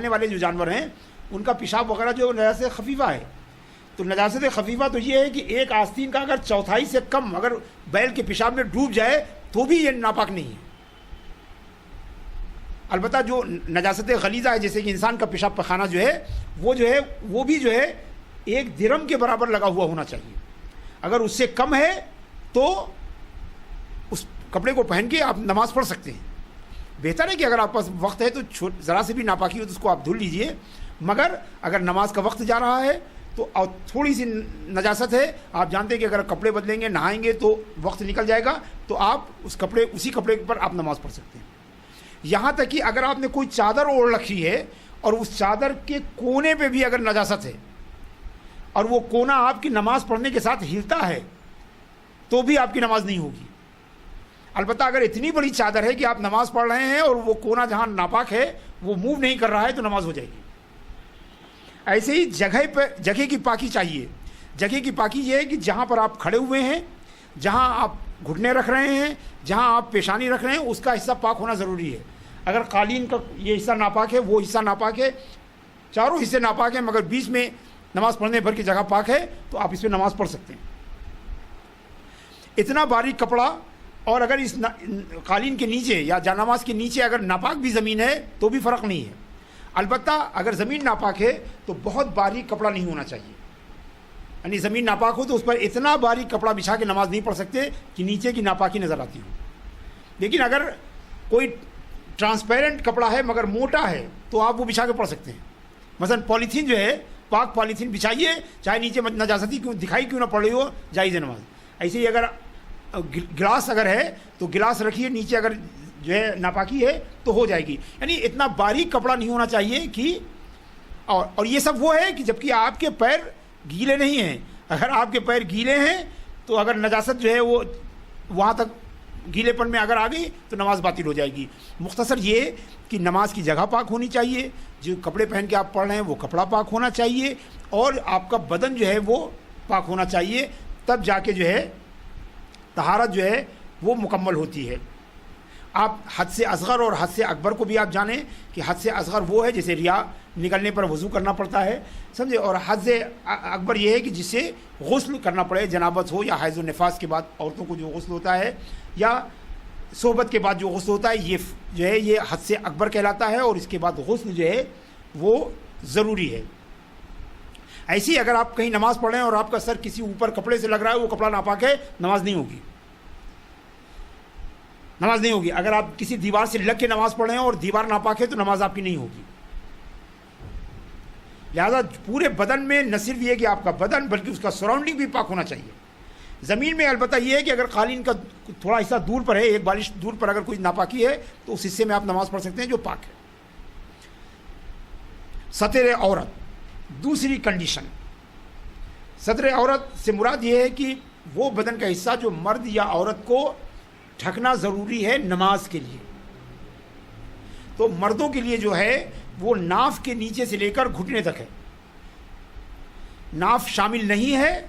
پالنے والے جو جانور ہیں ان کا پیشاب وغیرہ جو نجاست خفیفہ ہے. تو نجاست خفیفہ تو یہ ہے کہ ایک آستین کا اگر چوتھائی سے کم اگر بیل کے پیشاب میں ڈوب جائے تو بھی یہ ناپاک نہیں ہے. البتہ جو نجاست غلیظہ ہے جیسے کہ انسان کا پیشاب پخانہ جو ہے وہ بھی جو ہے 1 درہم کے برابر لگا ہوا ہونا چاہیے. اگر اس سے کم ہے تو اس کپڑے کو پہن کے آپ نماز پڑھ سکتے ہیں. بہتر ہے کہ اگر آپ پاس وقت ہے تو ذرا سے بھی ناپاکی ہو تو اس کو آپ دھل لیجئے. مگر اگر نماز کا وقت جا رہا ہے تو تھوڑی سی نجاست ہے, آپ جانتے ہیں کہ اگر کپڑے بدلیں گے نہائیں گے تو وقت نکل جائے گا, تو آپ اسی کپڑے پر آپ نماز پڑھ سکتے ہیں. یہاں تک کہ اگر آپ نے کوئی چادر اوڑھ رکھی ہے اور اس چادر کے کونے پہ بھی اگر نجاست ہے اور وہ کونا آپ کی نماز پڑھنے کے ساتھ ہلتا ہے تو بھی آپ کی نماز نہیں ہوگی. البتہ اگر اتنی بڑی چادر ہے کہ آپ نماز پڑھ رہے ہیں اور وہ کونا جہاں ناپاک ہے وہ موو نہیں کر رہا ہے تو نماز ہو جائے گی. ایسے ہی جگہ کی پاکی چاہیے. جگہ کی پاکی یہ ہے کہ جہاں پر آپ کھڑے ہوئے ہیں, جہاں آپ گھٹنے رکھ رہے ہیں, جہاں آپ پیشانی رکھ رہے ہیں, اس کا حصہ پاک ہونا ضروری ہے. اگر قالین کا یہ حصہ ناپاک ہے, وہ حصہ ناپاک ہے, چاروں حصے ناپاک ہیں مگر بیچ میں نماز پڑھنے بھر کی جگہ پاک ہے تو آپ اس پہ نماز پڑھ سکتے ہیں. اتنا باریک کپڑا, اور اگر اس قالین کے نیچے یا جانماز کے نیچے اگر ناپاک بھی زمین ہے تو بھی فرق نہیں ہے. البتہ اگر زمین ناپاک ہے تو بہت باریک کپڑا نہیں ہونا چاہیے. یعنی زمین ناپاک ہو تو اس پر اتنا باریک کپڑا بچھا کے نماز نہیں پڑھ سکتے کہ نیچے کی ناپاکی نظر آتی ہو. لیکن اگر کوئی ٹرانسپیرنٹ کپڑا ہے مگر موٹا ہے تو آپ وہ بچھا کے پڑھ سکتے ہیں. مثلا پولیتھین جو ہے, پاک پولیتھین بچھائیے, چاہے نیچے نجاستی کیوں دکھائی کیوں نہ پڑ رہی ہو, جائز ہے نماز. ایسے ہی اگر گلاس اگر ہے تو گلاس رکھیے, نیچے اگر جو ہے ناپاکی ہے تو ہو جائے گی. یعنی اتنا باریک کپڑا نہیں ہونا چاہیے کہ اور یہ سب وہ ہے کہ جبکہ آپ کے پیر گیلے نہیں ہیں. اگر آپ کے پیر گیلے ہیں تو اگر نجاست جو ہے وہ وہاں تک گیلے پن میں اگر آ گئی تو نماز باطل ہو جائے گی. مختصر یہ کہ نماز کی جگہ پاک ہونی چاہیے, جو کپڑے پہن کے آپ پڑھ رہے ہیں وہ کپڑا پاک ہونا چاہیے, اور آپ کا بدن جو ہے وہ پاک ہونا چاہیے. تب جا کے جو ہے طہارت جو ہے وہ مکمل ہوتی ہے. آپ حد سے اصغر اور حد سے اکبر کو بھی آپ جانیں کہ حد سے اصغر وہ ہے جیسے ریا نکلنے پر وضو کرنا پڑتا ہے, سمجھے, اور حد سے اکبر یہ ہے کہ جس سے غسل کرنا پڑے, جنابت ہو یا حیض و نفاس کے بعد عورتوں کو جو غسل ہوتا ہے یا صحبت کے بعد جو غسل ہوتا ہے, یہ جو ہے یہ حد سے اکبر کہلاتا ہے, اور اس کے بعد غسل جو ہے وہ ضروری ہے. ایسے ہی اگر آپ کہیں نماز پڑھ رہے ہیں اور آپ کا سر کسی اوپر کپڑے سے لگ رہا ہے, وہ کپڑا ناپاک ہے, نماز نہیں ہوگی. نماز نہیں ہوگی. اگر آپ کسی دیوار سے لگ کے نماز پڑھ رہے ہیں اور دیوار ناپاک ہے تو نماز آپ کی نہیں ہوگی. لہذا پورے بدن میں نہ صرف یہ کہ آپ کا بدن بلکہ اس کا سراؤنڈنگ بھی پاک ہونا چاہیے. زمین میں البتہ یہ ہے کہ اگر قالین کا تھوڑا حصہ دور پر ہے, ایک بالش دور پر اگر کوئی ناپاکی ہے تو اس حصے میں آپ نماز پڑھ سکتے ہیں جو پاک ہے. ستر عورت دوسری کنڈیشن. ستر عورت سے مراد یہ ہے کہ وہ بدن کا حصہ جو مرد یا عورت کو ڈھکنا ضروری ہے نماز کے لیے. تو مردوں کے لیے جو ہے وہ ناف کے نیچے سے لے کر گھٹنے تک ہے. ناف شامل نہیں ہے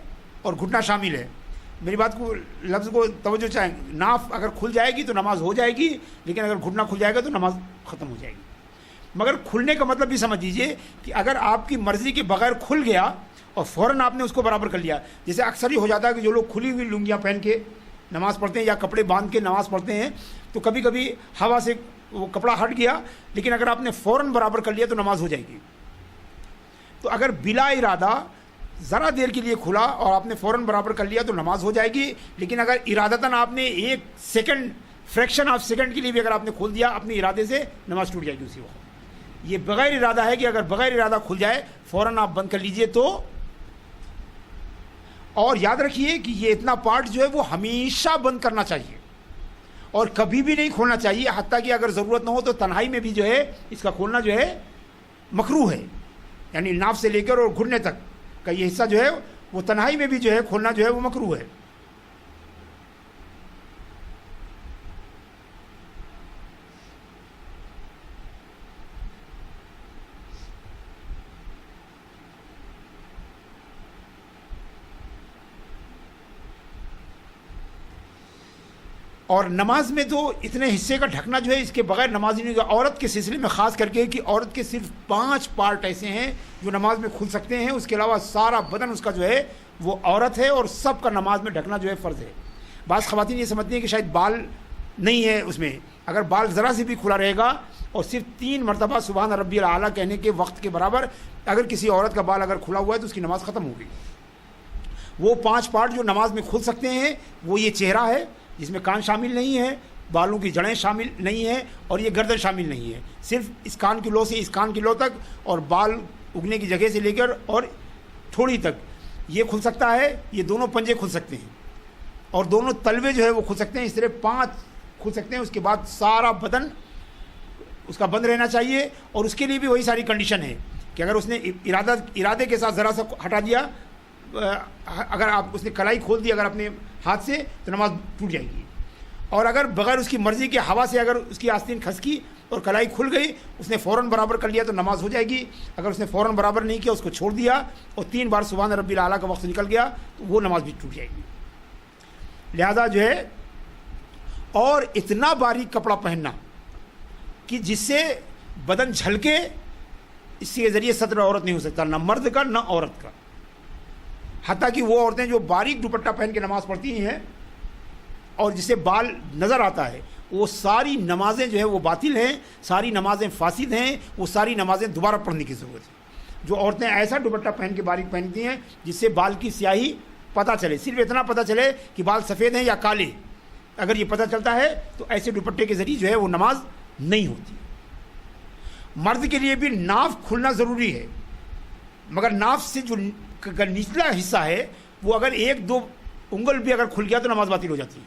اور گھٹنا شامل ہے. میری بات کو لفظ کو توجہ چاہیں, ناف اگر کھل جائے گی تو نماز ہو جائے گی, لیکن اگر گھٹنا کھل جائے گا تو نماز ختم ہو جائے گی. مگر کھلنے کا مطلب بھی سمجھ لیجیے کہ اگر آپ کی مرضی کے بغیر کھل گیا اور فوراً آپ نے اس کو برابر کر لیا, جیسے اکثر ہی ہو جاتا ہے کہ جو لوگ کھلی ہوئی لنگیاں پہن کے نماز پڑھتے ہیں یا کپڑے باندھ کے نماز پڑھتے ہیں تو کبھی کبھی ہوا سے وہ کپڑا ہٹ گیا, لیکن اگر آپ نے فوراً برابر کر لیا تو نماز ہو جائے گی. تو اگر بلا ارادہ ذرا دیر کے لیے کھلا اور آپ نے فوراً برابر کر لیا تو نماز ہو جائے گی. لیکن اگر ارادتاً آپ نے ایک سیکنڈ, فریکشن آف سیکنڈ کے لیے بھی اگر آپ نے کھول دیا اپنے ارادے سے, نماز ٹوٹ جائے گی اسی وقت. یہ بغیر ارادہ ہے کہ اگر بغیر ارادہ کھل جائے فوراً آپ بند کر لیجئے تو. اور یاد رکھیے کہ یہ اتنا پارٹ جو ہے وہ ہمیشہ بند کرنا چاہیے اور کبھی بھی نہیں کھولنا چاہیے, حتیٰ کہ اگر ضرورت نہ ہو تو تنہائی میں بھی جو ہے اس کا کھولنا جو ہے مکروہ ہے. یعنی ناف سے لے کر اور گھٹنے تک کا یہ حصہ جو ہے وہ تنہائی میں بھی جو ہے کھولنا جو ہے وہ مکروہ ہے. اور نماز میں تو اتنے حصے کا ڈھکنا جو ہے اس کے بغیر نماز نہیں ہوگا. عورت کے سلسلے میں خاص کر کے کہ عورت کے صرف 5 پارٹ ایسے ہیں جو نماز میں کھل سکتے ہیں, اس کے علاوہ سارا بدن اس کا جو ہے وہ عورت ہے, اور سب کا نماز میں ڈھکنا جو ہے فرض ہے. بعض خواتین یہ سمجھتی ہیں کہ شاید بال نہیں ہے اس میں, اگر بال ذرا سے بھی کھلا رہے گا اور صرف 3 مرتبہ سبحان ربی الاعلیٰ کہنے کے وقت کے برابر اگر کسی عورت کا بال اگر کھلا ہوا ہے تو اس کی نماز ختم ہوگی. وہ 5 پارٹ جو نماز میں کھل سکتے ہیں وہ یہ چہرہ ہے جس میں کان شامل نہیں ہے, بالوں کی جڑیں شامل نہیں ہیں, اور یہ گردن شامل نہیں ہے. صرف اس کان کی لو سے اس کان کی لو تک, اور بال اگنے کی جگہ سے لے کر اور تھوڑی تک یہ کھل سکتا ہے. یہ دونوں پنجے کھل سکتے ہیں اور دونوں تلوے جو ہے وہ کھل سکتے ہیں. اس طرح 5 کھل سکتے ہیں. اس کے بعد سارا بدن اس کا بند رہنا چاہیے, اور اس کے لیے بھی وہی ساری کنڈیشن ہے کہ اگر اس نے ارادے کے ساتھ ذرا سا ہٹا دیا, اگر اس نے کلائی کھول دی اگر اپنے ہاتھ سے, تو نماز ٹوٹ جائے گی. اور اگر بغیر اس کی مرضی کے ہوا سے اگر اس کی آستین کھسکی اور کلائی کھل گئی, اس نے فوراً برابر کر لیا تو نماز ہو جائے گی. اگر اس نے فوراً برابر نہیں کیا, اس کو چھوڑ دیا اور 3 بار سبحان ربی الاعلیٰ کا وقت نکل گیا, تو وہ نماز بھی ٹوٹ جائے گی. لہذا جو ہے, اور اتنا باریک کپڑا پہننا کہ جس سے بدن جھلکے, اس کے ذریعے ستر عورت نہیں ہو سکتا, نہ مرد کا نہ عورت کا. حتیٰ کہ وہ عورتیں جو باریک دوپٹہ پہن کے نماز پڑھتی ہیں اور جسے بال نظر آتا ہے, وہ ساری نمازیں جو ہیں وہ باطل ہیں, ساری نمازیں فاسد ہیں, وہ ساری نمازیں دوبارہ پڑھنے کی ضرورت ہے. جو عورتیں ایسا دوپٹہ پہن کے باریک پہنتی ہیں جس سے بال کی سیاہی پتہ چلے, صرف اتنا پتہ چلے کہ بال سفید ہیں یا کالے, اگر یہ پتہ چلتا ہے تو ایسے دوپٹے کے ذریعے جو ہے وہ نماز نہیں ہوتی. مرد کے لیے بھی ناف کھلنا ضروری ہے, مگر ناف سے جو نچلا حصہ ہے وہ اگر 1-2 انگل بھی اگر کھل گیا تو نماز باطل ہو جاتی ہے.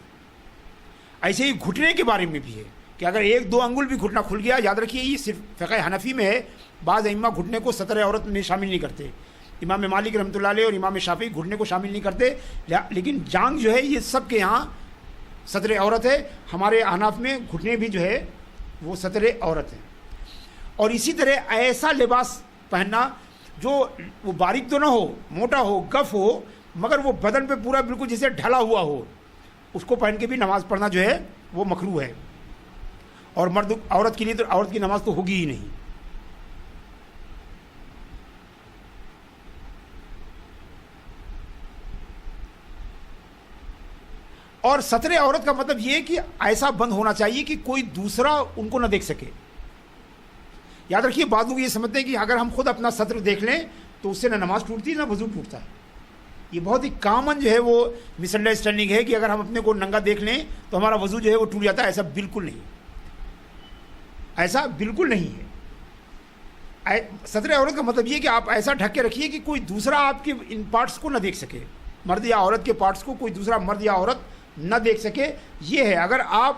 ایسے ہی گھٹنے کے بارے میں بھی ہے کہ اگر 1-2 انگل بھی گھٹنا کھل گیا, یاد رکھیے یہ صرف فقہ حنفی میں ہے, بعض ائمہ گھٹنے کو ستر عورت میں شامل نہیں کرتے. امام مالک رحمۃ اللہ علیہ اور امام شافعی گھٹنے کو شامل نہیں کرتے, لیکن جانگ جو ہے یہ سب کے یہاں ستر عورت ہے. ہمارے احناف میں گھٹنے بھی جو ہے وہ ستر عورت ہیں. اور اسی طرح ایسا لباس پہننا جو وہ باریک تو نہ ہو, موٹا ہو, گف ہو, مگر وہ بدن پہ پورا بالکل جیسے ڈھلا ہوا ہو, اس کو پہن کے بھی نماز پڑھنا جو ہے وہ مکروہ ہے. اور عورت کے لیے تو عورت کی نماز تو ہوگی ہی نہیں. اور ستر عورت کا مطلب یہ کہ ایسا بند ہونا چاہیے کہ کوئی دوسرا ان کو نہ دیکھ سکے. یاد رکھیے, بعض لوگ یہ سمجھتے ہیں کہ اگر ہم خود اپنا ستر دیکھ لیں تو اس سے نہ نماز ٹوٹتی نہ وضو ٹوٹتا ہے. یہ بہت ہی کامن جو ہے وہ مس انڈرسٹینڈنگ ہے کہ اگر ہم اپنے کو ننگا دیکھ لیں تو ہمارا وضو جو ہے وہ ٹوٹ جاتا ہے. ایسا بالکل نہیں, ایسا بالکل نہیں ہے. ستر عورت کا مطلب یہ کہ آپ ایسا ڈھک کے رکھیے کہ کوئی دوسرا آپ کے ان پارٹس کو نہ دیکھ سکے, مرد یا عورت کے پارٹس کو کوئی دوسرا مرد یا عورت نہ دیکھ سکے. یہ ہے اگر آپ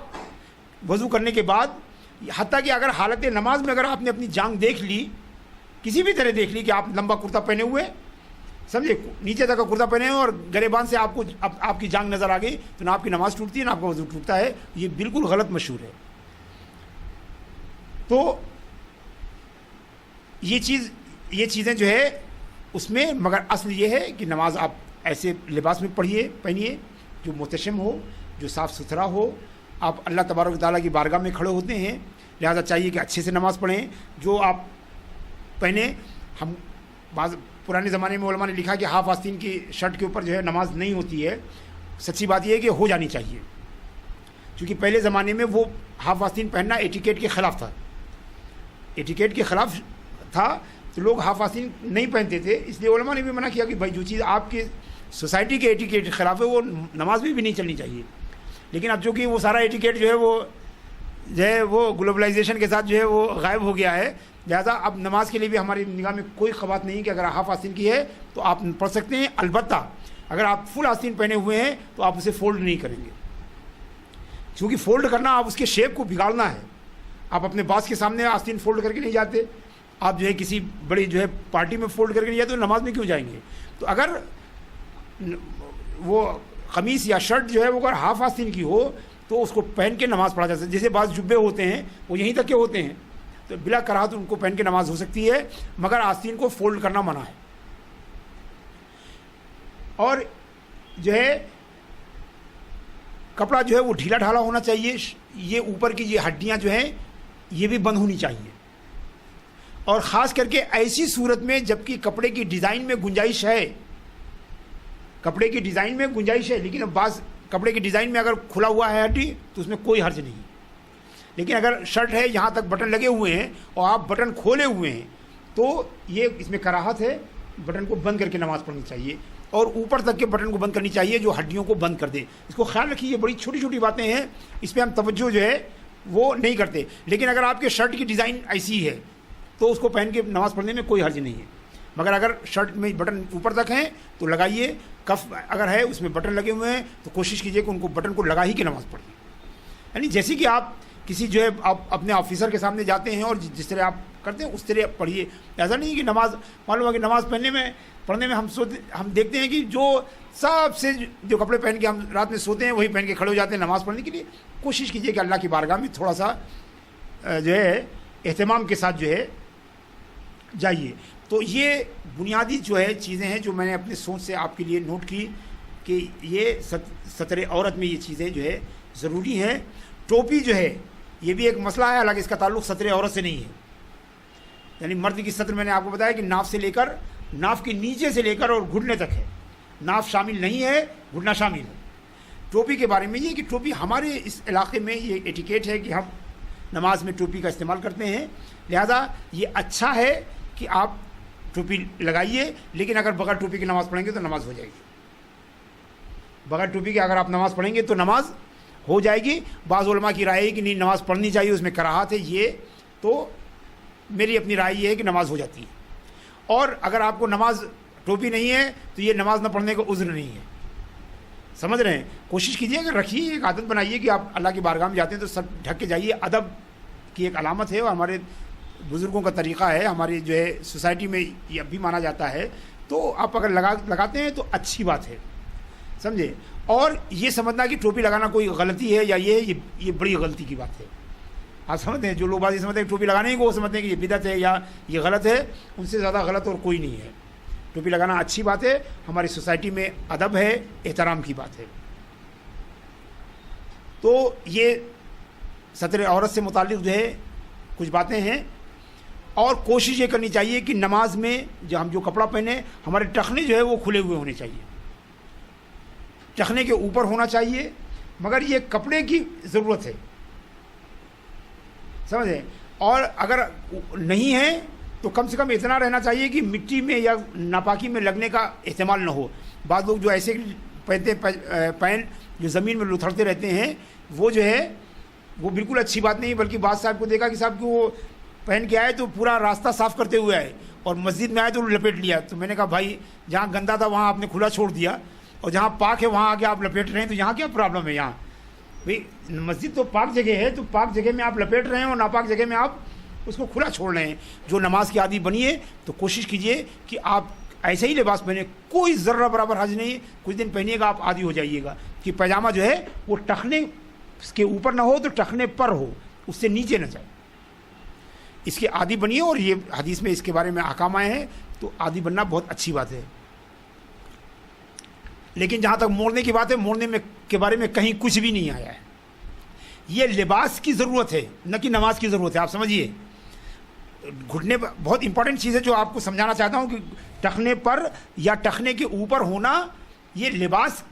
وضو کرنے کے بعد, حتیٰ کہ اگر حالت نماز میں اگر آپ نے اپنی جانگ دیکھ لی, کسی بھی طرح دیکھ لی کہ آپ لمبا کرتا پہنے ہوئے, سمجھے, نیچے تک کا کرتا پہنے ہوئے اور گریبان سے آپ کو آپ کی جانگ نظر آ گئی, تو نہ آپ کی نماز ٹوٹتی ہے نہ آپ کا وضو ٹوٹتا ہے. یہ بالکل غلط مشہور ہے. تو یہ چیزیں جو ہے اس میں, مگر اصل یہ ہے کہ نماز آپ ایسے لباس میں پہنیے جو محتشم ہو, جو صاف ستھرا ہو. آپ اللہ تبارک و تعالیٰ کی بارگاہ میں کھڑے ہوتے ہیں, لہذا چاہیے کہ اچھے سے نماز پڑھیں. جو آپ پہنیں, ہم بعض پرانے زمانے میں علماء نے لکھا کہ ہاف آستین کی شرٹ کے اوپر جو ہے نماز نہیں ہوتی ہے. سچی بات یہ ہے کہ ہو جانی چاہیے, کیونکہ پہلے زمانے میں وہ ہاف آستین پہننا ایٹیکیٹ کے خلاف تھا. ایٹیکیٹ کے خلاف تھا تو لوگ ہاف آستین نہیں پہنتے تھے. اس لیے علماء نے بھی منع کیا کہ بھائی جو چیز آپ کے سوسائٹی کے ایٹیکیٹ کے خلاف ہے وہ نماز میں بھی نہیں چلنی چاہیے. لیکن اب چونکہ وہ سارا ایٹیکیٹ جو ہے وہ گلوبلائزیشن کے ساتھ جو ہے وہ غائب ہو گیا ہے, لہذا اب نماز کے لیے بھی ہماری نگاہ میں کوئی خبات نہیں کہ اگر ہاف آستین کی ہے تو آپ پڑھ سکتے ہیں. البتہ اگر آپ فل آستین پہنے ہوئے ہیں تو آپ اسے فولڈ نہیں کریں گے, کیونکہ فولڈ کرنا آپ اس کے شیپ کو بگاڑنا ہے. آپ اپنے باس کے سامنے آستین فولڈ کر کے نہیں جاتے, آپ جو ہے کسی بڑی جو ہے پارٹی میں فولڈ کر کے نہیں جاتے, تو نماز میں کیوں جائیں گے؟ تو اگر وہ قمیص یا شرٹ جو ہے وہ اگر ہاف آستین کی ہو تو اس کو پہن کے نماز پڑھا جا سکتا ہے. جیسے بعض جبے ہوتے ہیں وہ یہیں تک کے ہوتے ہیں, تو بلا کراہت ان کو پہن کے نماز ہو سکتی ہے, مگر آستین کو فولڈ کرنا منع ہے. اور جو ہے کپڑا جو ہے وہ ڈھیلا ڈھالا ہونا چاہیے, یہ اوپر کی یہ ہڈیاں جو ہیں یہ بھی بند ہونی چاہیے, اور خاص کر کے ایسی صورت میں جب کہ کپڑے کی ڈیزائن میں گنجائش ہے, کپڑے کی ڈیزائن میں گنجائش ہے, لیکن بعض کپڑے کی ڈیزائن میں اگر کھلا ہوا ہے ہڈی تو اس میں کوئی حرج نہیں. لیکن اگر شرٹ ہے یہاں تک بٹن لگے ہوئے ہیں اور آپ بٹن کھولے ہوئے ہیں تو یہ اس میں کراہت ہے, بٹن کو بند کر کے نماز پڑھنی چاہیے, اور اوپر تک کے بٹن کو بند کرنی چاہیے جو ہڈیوں کو بند کر دے. اس کو خیال رکھیے, یہ بڑی چھوٹی چھوٹی باتیں ہیں, اس پہ ہم توجہ جو ہے وہ نہیں کرتے. لیکن اگر آپ کے شرٹ کی ڈیزائن ایسی ہے تو اس کو پہن کے نماز پڑھنے میں کوئی حرج نہیں ہے, مگر اگر شرٹ میں بٹن اوپر تک ہیں تو لگائیے, کف اگر ہے اس میں بٹن لگے ہوئے ہیں تو کوشش کیجیے کہ ان کو بٹن کو لگا ہی کے نماز پڑھیں. یعنی جیسے کہ آپ کسی جو ہے آپ اپنے آفیسر کے سامنے جاتے ہیں اور جس طرح آپ کرتے ہیں اس طرح پڑھیے. ایسا نہیں کہ نماز معلوم ہے کہ نماز پڑھنے میں ہم دیکھتے ہیں کہ جو سب سے جو کپڑے پہن کے ہم رات میں سوتے ہیں وہی پہن کے کھڑے ہو جاتے ہیں نماز پڑھنے کے لیے. کوشش کیجیے کہ اللہ کی بارگاہ میں تھوڑا سا جو ہے اہتمام کے ساتھ جو ہے جائیے. تو یہ بنیادی جو ہے چیزیں ہیں جو میں نے اپنے سوچ سے آپ کے لیے نوٹ کی کہ یہ ستر عورت میں یہ چیزیں جو ہے ضروری ہیں. ٹوپی جو ہے یہ بھی ایک مسئلہ ہے, حالانکہ اس کا تعلق ستر عورت سے نہیں ہے. یعنی مرد کی ستر میں نے آپ کو بتایا کہ ناف سے لے کر, ناف کے نیچے سے لے کر اور گھٹنے تک ہے, ناف شامل نہیں ہے, گھٹنا شامل ہے. ٹوپی کے بارے میں یہ کہ ٹوپی ہمارے اس علاقے میں یہ ایٹیکیٹ ہے کہ ہم نماز میں ٹوپی کا استعمال کرتے ہیں, لہذا یہ اچھا ہے کہ آپ ٹوپی لگائیے. لیکن اگر بغیر ٹوپی کی نماز پڑھیں گے تو نماز ہو جائے گی. بغیر ٹوپی کے اگر آپ نماز پڑھیں گے تو نماز ہو جائے گی. بعض علماء کی رائے ہے کہ نہیں نماز پڑھنی چاہیے, اس میں کراہت ہے, یہ تو میری اپنی رائے یہ ہے کہ نماز ہو جاتی ہے. اور اگر آپ کو نماز ٹوپی نہیں ہے تو یہ نماز نہ پڑھنے کا عذر نہیں ہے. سمجھ رہے ہیں؟ کوشش کیجیے کہ رکھیے, ایک عادت بنائیے کہ آپ اللہ کی بارگاہ میں جاتے ہیں تو سب ڈھک کے جائیے. ادب کی ایک علامت ہے اور ہمارے بزرگوں کا طریقہ ہے, ہماری جو ہے سوسائٹی میں یہ اب بھی مانا جاتا ہے. تو آپ اگر لگاتے ہیں تو اچھی بات ہے, سمجھے. اور یہ سمجھنا کہ ٹوپی لگانا کوئی غلطی ہے یا یہ بڑی غلطی کی بات ہے. آپ سمجھتے ہیں جو لوگ بات یہ سمجھتے ہیں کہ ٹوپی لگانے کو وہ سمجھتے ہیں کہ یہ بدعت ہے یا یہ غلط ہے, ان سے زیادہ غلط اور کوئی نہیں ہے. ٹوپی لگانا اچھی بات ہے, ہماری سوسائٹی میں ادب ہے, احترام کی بات ہے. تو یہ ستر عورت سے متعلق جو ہے کچھ باتیں ہیں. اور کوشش یہ کرنی چاہیے کہ نماز میں جو ہم جو کپڑا پہنے ہمارے ٹخنے جو ہے وہ کھلے ہوئے ہونے چاہیے, ٹخنے کے اوپر ہونا چاہیے, مگر یہ کپڑے کی ضرورت ہے, سمجھیں. اور اگر نہیں ہے تو کم سے کم اتنا رہنا چاہیے کہ مٹی میں یا ناپاکی میں لگنے کا احتمال نہ ہو. بعض لوگ جو ایسے پہنتے پین جو زمین میں لتھڑتے رہتے ہیں وہ جو ہے وہ بالکل اچھی بات نہیں. بلکہ بعض صاحب کو دیکھا کہ صاحب کہ وہ پہن کے آئے تو پورا راستہ صاف کرتے ہوئے آئے اور مسجد میں آئے تو لپیٹ لیا. تو میں نے کہا بھائی جہاں گندا تھا وہاں آپ نے کھلا چھوڑ دیا, اور جہاں پاک ہے وہاں آگے آپ لپیٹ رہے ہیں, تو یہاں کیا پرابلم ہے؟ یہاں بھائی مسجد تو پاک جگہ ہے, تو پاک جگہ میں آپ لپیٹ رہے ہیں اور ناپاک جگہ میں آپ اس کو کھلا چھوڑ رہے ہیں. جو نماز کی عادی بنی ہے تو کوشش کیجئے کہ آپ ایسا ہی لباس پہنے, کوئی ذرہ برابر حرج نہیں. کچھ دن پہنیے گا آپ عادی ہو جائیے گا کہ پائجامہ جو ہے وہ ٹخنے کے اوپر نہ ہو تو ٹخنے پر ہو, اس سے نیچے نہ جائے. اس کے عادی بنیے, اور یہ حدیث میں اس کے بارے میں احکام آئے ہیں, تو عادی بننا بہت اچھی بات ہے. لیکن جہاں تک موڑنے کی بات ہے, موڑنے میں کے بارے میں کہیں کچھ بھی نہیں آیا ہے. یہ لباس کی ضرورت ہے, نہ کہ نماز کی ضرورت ہے. آپ سمجھیے, گھٹنے پر بہت امپورٹنٹ چیز ہے جو آپ کو سمجھانا چاہتا ہوں کہ ٹخنے پر یا ٹخنے کے اوپر ہونا یہ لباس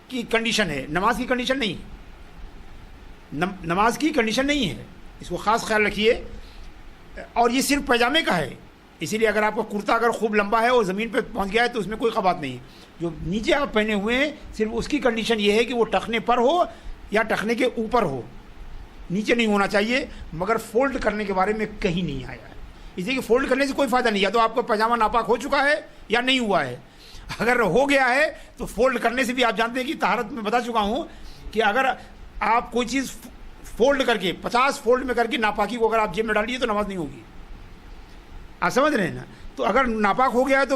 کی کنڈیشن ہے, نماز کی کنڈیشن نہیں. نماز کی کنڈیشن نہیں ہے, اس کو خاص خیال رکھیے. اور یہ صرف پائجامے کا ہے, اسی لیے اگر آپ کا کرتا اگر خوب لمبا ہے اور زمین پہ پہنچ گیا ہے تو اس میں کوئی خبات نہیں. جو نیچے آپ پہنے ہوئے ہیں صرف اس کی کنڈیشن یہ ہے کہ وہ ٹخنے پر ہو یا ٹخنے کے اوپر ہو, نیچے نہیں ہونا چاہیے. مگر فولڈ کرنے کے بارے میں کہیں نہیں آیا ہے, اس لیے کہ فولڈ کرنے سے کوئی فائدہ نہیں. یا تو آپ کا پائجامہ ناپاک ہو چکا ہے یا نہیں ہوا ہے. اگر ہو گیا ہے تو فولڈ کرنے سے بھی آپ جانتے ہیں کہ طہارت میں بتا چکا ہوں کہ اگر آپ کوئی چیز فولڈ کر کے 50 فولڈ میں کر کے ناپاکی کو اگر آپ جیب میں ڈالیے تو نماز نہیں ہوگی. آپ سمجھ رہے ہیں نا. تو اگر ناپاک ہو گیا ہے تو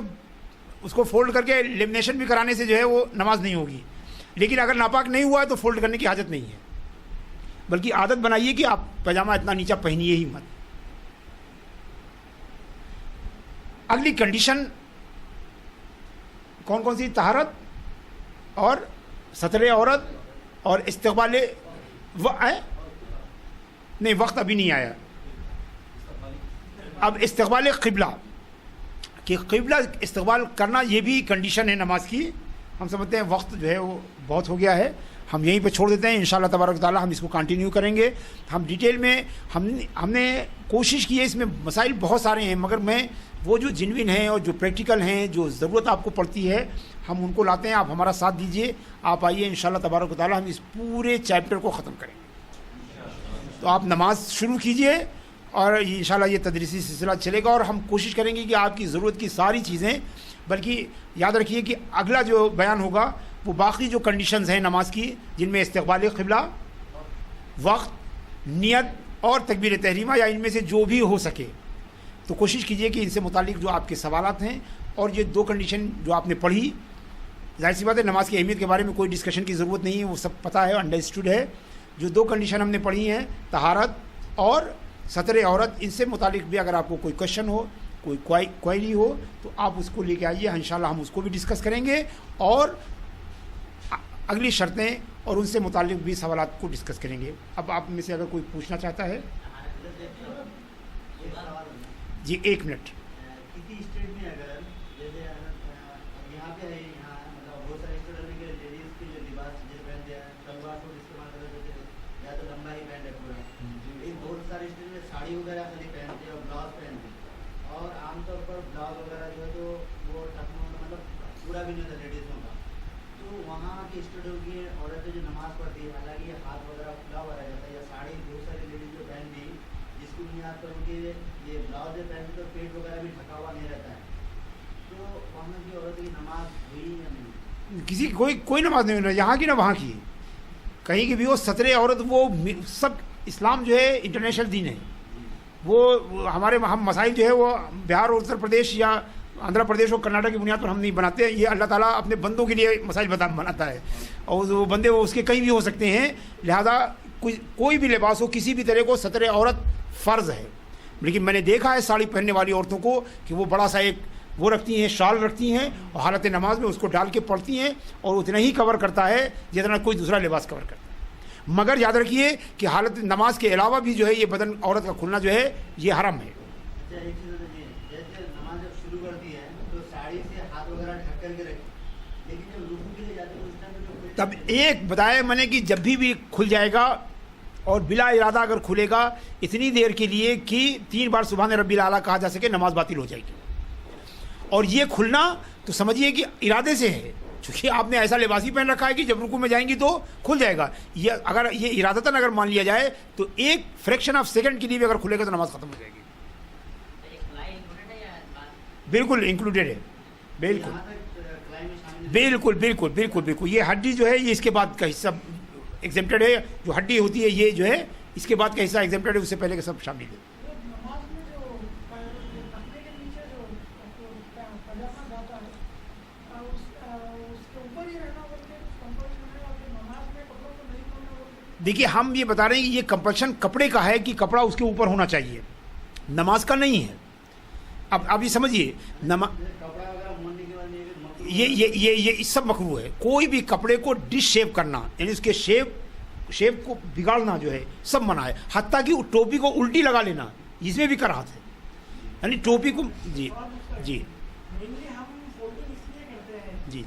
اس کو فولڈ کر کے لیمنیشن بھی کرانے سے جو ہے وہ نماز نہیں ہوگی. لیکن اگر ناپاک نہیں ہوا ہے تو فولڈ کرنے کی حاجت نہیں ہے, بلکہ عادت بنائیے کہ آپ پائجامہ اتنا نیچا پہنیے ہی مت. اگلی کنڈیشن کون کون سی؟ طہارت اور ستر عورت اور استقبال نہیں، وقت ابھی نہیں آیا. اب استقبال قبلہ کہ قبلہ استقبال کرنا یہ بھی کنڈیشن ہے نماز کی. ہم سمجھتے ہیں وقت جو ہے وہ بہت ہو گیا ہے، ہم یہیں پہ چھوڑ دیتے ہیں. انشاءاللہ تبارک و تعالی ہم اس کو کنٹینیو کریں گے. ہم ڈیٹیل میں ہم نے کوشش کی ہے، اس میں مسائل بہت سارے ہیں، مگر میں وہ جو جنوین ہیں اور جو پریکٹیکل ہیں، جو ضرورت آپ کو پڑتی ہے، ہم ان کو لاتے ہیں. آپ ہمارا ساتھ دیجئے، آپ آئیے، انشاءاللہ تبارک و تعالی ہم اس پورے چیپٹر کو ختم کریں گے. تو آپ نماز شروع کیجئے اور انشاءاللہ یہ تدریسی سلسلہ چلے گا، اور ہم کوشش کریں گے کہ آپ کی ضرورت کی ساری چیزیں، بلکہ یاد رکھیے کہ اگلا جو بیان ہوگا وہ باقی جو کنڈیشنز ہیں نماز کی، جن میں استقبال قبلہ، وقت، نیت اور تکبیر تحریمہ، یا ان میں سے جو بھی ہو سکے. تو کوشش کیجئے کہ ان سے متعلق جو آپ کے سوالات ہیں، اور یہ 2 کنڈیشن جو آپ نے پڑھی، ظاہر سی بات ہے نماز کی اہمیت کے بارے میں کوئی ڈسکشن کی ضرورت نہیں ہے، وہ سب پتہ ہے، انڈرسٹوڈ ہے. جو 2 کنڈیشن ہم نے پڑھی ہیں، طہارت اور ستر عورت، ان سے متعلق بھی اگر آپ کو کوئی کوشچن ہو، کوئی کوئری ہو، تو آپ اس کو لے کے آئیے. انشاءاللہ ہم اس کو بھی ڈسکس کریں گے، اور اگلی شرطیں اور ان سے متعلق بھی سوالات کو ڈسکس کریں گے. اب آپ میں سے اگر کوئی پوچھنا چاہتا ہے. جی 1 منٹ. کسی اسٹیٹ میں اگر جیسے یہاں پہ ہے، یہاں مطلب بہت سارے اسٹیٹ میں لیڈیز کے جو لباس جو پہنتے ہیں، شلوار سوٹ استعمال کرتے ہیں، یا تو لمبا ہی پہن رکھتے ہیں. بہت سارے اسٹیٹ میں ساڑی وغیرہ خالی پہنتے ہیں اور بلاؤز پہنتے ہیں، اور عام طور پر بلاؤز وغیرہ جو ہے تو وہ مطلب پورا بھی نہیں ہوتا لیڈیزوں کا. تو وہاں کے اسٹیٹوں کی عورتیں جو نماز پڑھتی ہے، حالانکہ یہ ہاتھ وغیرہ کھلا ہوا رہ جاتا ہے، یا ساڑی بہت ساری لیڈیز جو پہنتی ہیں جس کو نہیں آتا ان کے یہ بلاؤز پہنتے تو پیٹ وغیرہ بھی ڈھکا ہوا نہیں رہتا ہے. تو وہاں کی عورتوں کی نماز ہوئی یا نہیں؟ کسی کوئی نماز نہیں ہونا، یہاں کی نہ وہاں کی، کہیں کی بھی ہو. ستر عورت وہ سب، اسلام جو ہے انٹرنیشنل دین ہے. وہ ہمارے ہم مسائل جو ہے وہ بہار اور اتر پردیش یا آندھرا پردیش اور کرناٹک کی بنیاد پر ہم نہیں بناتے. یہ اللہ تعالیٰ اپنے بندوں کے لیے مسائل بناتا ہے، اور وہ بندے وہ اس کے کہیں بھی ہو سکتے ہیں. لہذا کوئی بھی لباس ہو، کسی بھی طرح کو ستر عورت فرض ہے. لیکن میں نے دیکھا ہے ساڑی پہننے والی عورتوں کو کہ وہ بڑا سا ایک وہ رکھتی ہیں، شال رکھتی ہیں، اور حالت نماز میں اس کو ڈال کے پڑھتی ہیں، اور اتنا ہی کور کرتا ہے جتنا کوئی دوسرا لباس کور کرتا ہے. مگر یاد رکھیے کہ حالت نماز کے علاوہ بھی جو ہے یہ بدن عورت کا کھلنا جو ہے یہ حرام ہے. اچھا ایک چیز بتائیے، جیسے نماز جب شروع کرتی ہے تو ساڑی سے ہاتھ وغیرہ ڈھک کر کے رکھیں، لیکن جب رکوع کے لیے جاتے ہیں اس ٹائم جو تب ایک بتایا میں نے کہ جب بھی کھل جائے گا، اور بلا ارادہ اگر کھلے گا اتنی دیر کے لیے کہ 3 بار سبحان ربی الاعلیٰ کہا جا سکے، نماز باطل ہو جائے گی. اور یہ کھلنا تو سمجھیے کہ ارادے سے ہے، چونکہ آپ نے ایسا لباس ہی پہن رکھا ہے کہ جب رکوع میں جائیں گی تو کھل جائے گا. یہ اگر یہ ارادتاً اگر مان لیا جائے تو ایک فریکشن آف سیکنڈ کے لیے بھی اگر کھلے گا تو نماز ختم ہو جائے گی. بالکل انکلوڈیڈ ہے، بالکل بالکل بالکل بالکل بالکل. یہ ہڈی جو ہے یہ اس کے بعد کا حصہ ایگزمپٹڈ ہے. جو ہڈی ہوتی ہے یہ جو ہے اس کے بعد کا حصہ ایگزمپٹڈ ہے، اس سے پہلے کا سب شامل ہے. دیکھیے ہم یہ بتا رہے ہیں کہ یہ کمپلشن کپڑے کا ہے کہ کپڑا اس کے اوپر ہونا چاہیے، نماز کا نہیں ہے. اب یہ سمجھیے یہ سب مکروہ ہے. کوئی بھی کپڑے کو ڈش شیپ کرنا، یعنی اس کے شیپ کو بگاڑنا جو ہے سب منع ہے. حتیٰ کہ ٹوپی کو الٹی لگا لینا اس میں بھی کراہت ہے. یعنی ٹوپی کو جی جی جی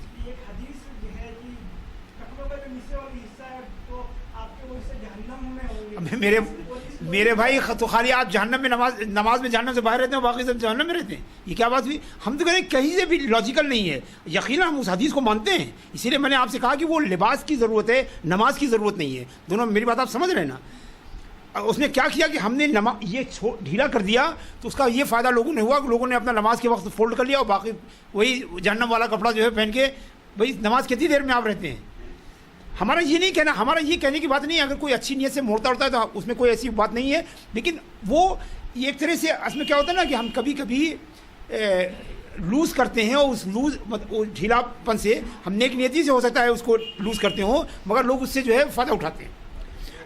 میرے بھائی تو خالی آپ جہنم میں نماز میں جہنم سے باہر رہتے ہیں، باقی سب جہنم میں رہتے ہیں. یہ کیا بات ہوئی؟ ہم تو کہیں کہیں سے بھی لاجیکل نہیں ہے. یقیناً ہم اس حدیث کو مانتے ہیں، اسی لیے میں نے آپ سے کہا کہ وہ لباس کی ضرورت ہے، نماز کی ضرورت نہیں ہے. دونوں میری بات آپ سمجھ رہے ہیں نا. اس نے کیا کیا کہ ہم نے یہ ڈھیلا کر دیا تو اس کا یہ فائدہ لوگوں نے ہوا کہ لوگوں نے اپنا نماز کے وقت فولڈ کر لیا، اور باقی وہی جہنم والا کپڑا جو ہے پہن کے بھائی نماز کتنی دیر میں آپ رہتے ہیں. ہمارا یہ نہیں کہنا، ہمارا یہ کہنے کی بات نہیں ہے. اگر کوئی اچھی نیت سے موڑتا ہوتا ہے تو اس میں کوئی ایسی بات نہیں ہے. لیکن وہ ایک طرح سے اس میں کیا ہوتا ہے نا کہ ہم کبھی کبھی لوز کرتے ہیں، اور اس ڈھیلا پن سے ہم نیک نیتی سے ہو سکتا ہے اس کو لوز کرتے ہوں، مگر لوگ اس سے جو ہے فائدہ اٹھاتے ہیں.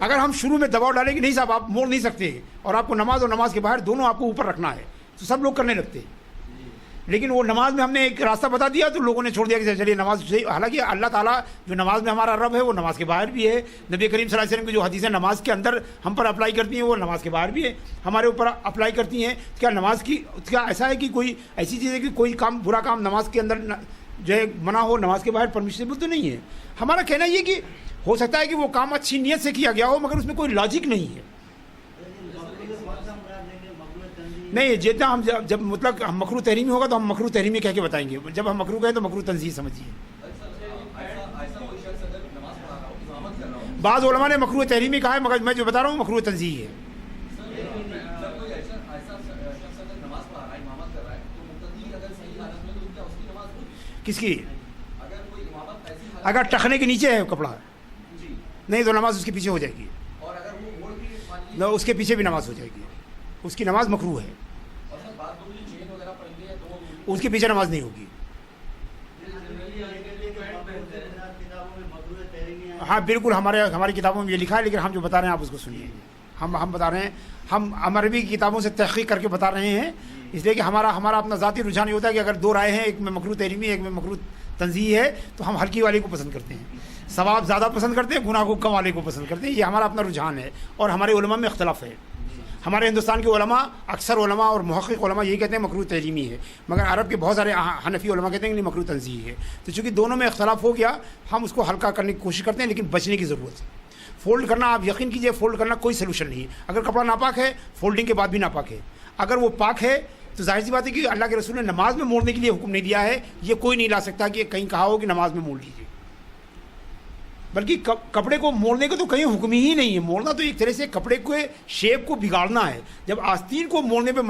اگر ہم شروع میں دباؤ ڈالیں کہ نہیں صاحب آپ موڑ نہیں سکتے، اور آپ کو نماز اور نماز کے باہر دونوں آپ کو اوپر رکھنا ہے، تو سب لوگ کرنے لگتے ہیں. لیکن وہ نماز میں ہم نے ایک راستہ بتا دیا تو لوگوں نے چھوڑ دیا کہ چلیے نماز صحیح. حالانکہ اللہ تعالیٰ جو نماز میں ہمارا رب ہے وہ نماز کے باہر بھی ہے. نبی کریم صلی اللہ علیہ وسلم کی جو حدیثیں نماز کے اندر ہم پر اپلائی کرتی ہیں وہ نماز کے باہر بھی ہے, ہمارے اوپر اپلائی کرتی ہیں. کیا نماز کی کیا ایسا ہے کہ کوئی ایسی چیز ہے کہ کوئی کام برا کام نماز کے اندر جو ہے منع ہو, نماز کے باہر پرمیشنبل تو نہیں ہے. ہمارا کہنا یہ کہ ہو سکتا ہے کہ وہ کام اچھی نیت سے کیا گیا ہو مگر اس میں کوئی لاجک نہیں ہے. نہیں, جتنا ہم جب مطلب ہم مکروہ تحریمی ہوگا تو ہم مکروہ تحریمی کہہ کے بتائیں گے. جب ہم مکروہ کہیں تو مکروہ تنزیہ سمجھیے. بعض علماء نے مکروہ تحریمی کہا ہے مگر میں جو بتا رہا ہوں مکروہ تنزیہ ہے. کس کی؟ اگر ٹخنے کے نیچے ہے کپڑا نہیں تو نماز اس کے پیچھے ہو جائے گی. نہ اس کے پیچھے بھی نماز ہو جائے گی, اس کی نماز مکروہ ہے, اس کے پیچھے نماز نہیں ہوگی. ہاں بالکل, ہماری کتابوں میں یہ لکھا ہے, لیکن ہم جو بتا رہے ہیں آپ اس کو سنیے. ہم بتا رہے ہیں, ہم عربی کتابوں سے تحقیق کر کے بتا رہے ہیں, اس لیے کہ ہمارا اپنا ذاتی رجحان یہ ہوتا ہے کہ اگر دو رائے ہیں, ایک میں مکروہ تحریمی ایک میں مکروہ تنزیہ ہے, تو ہم ہلکی والے کو پسند کرتے ہیں, ثواب زیادہ پسند کرتے ہیں, گناہ کو کم والے کو پسند کرتے ہیں. یہ ہمارا اپنا رجحان ہے اور ہمارے علماء میں اختلاف ہے. ہمارے ہندوستان کے علماء, اکثر علماء اور محقق علماء یہی کہتے ہیں مکروہ تحریمی ہے, مگر عرب کے بہت سارے حنفی علماء کہتے ہیں کہ مکروہ تنزیہ ہے. تو چونکہ دونوں میں اختلاف ہو گیا, ہم اس کو ہلکا کرنے کی کوشش کرتے ہیں, لیکن بچنے کی ضرورت ہے. فولڈ کرنا, آپ یقین کیجئے, فولڈ کرنا کوئی سلوشن نہیں ہے. اگر کپڑا ناپاک ہے فولڈنگ کے بعد بھی ناپاک ہے. اگر وہ پاک ہے تو ظاہر سی بات ہے کہ اللہ کے رسول نے نماز میں موڑنے کے لیے حکم نہیں دیا ہے. یہ کوئی نہیں لا سکتا کہ کہیں کہا ہو کہ نماز میں موڑ لیجیے, بلکہ کپڑے کو موڑنے کا تو کہیں حکم ہی نہیں ہے. موڑنا تو ایک طرح سے کپڑے کے شیپ کو بگاڑنا ہے. جب آستین کو موڑنے پہ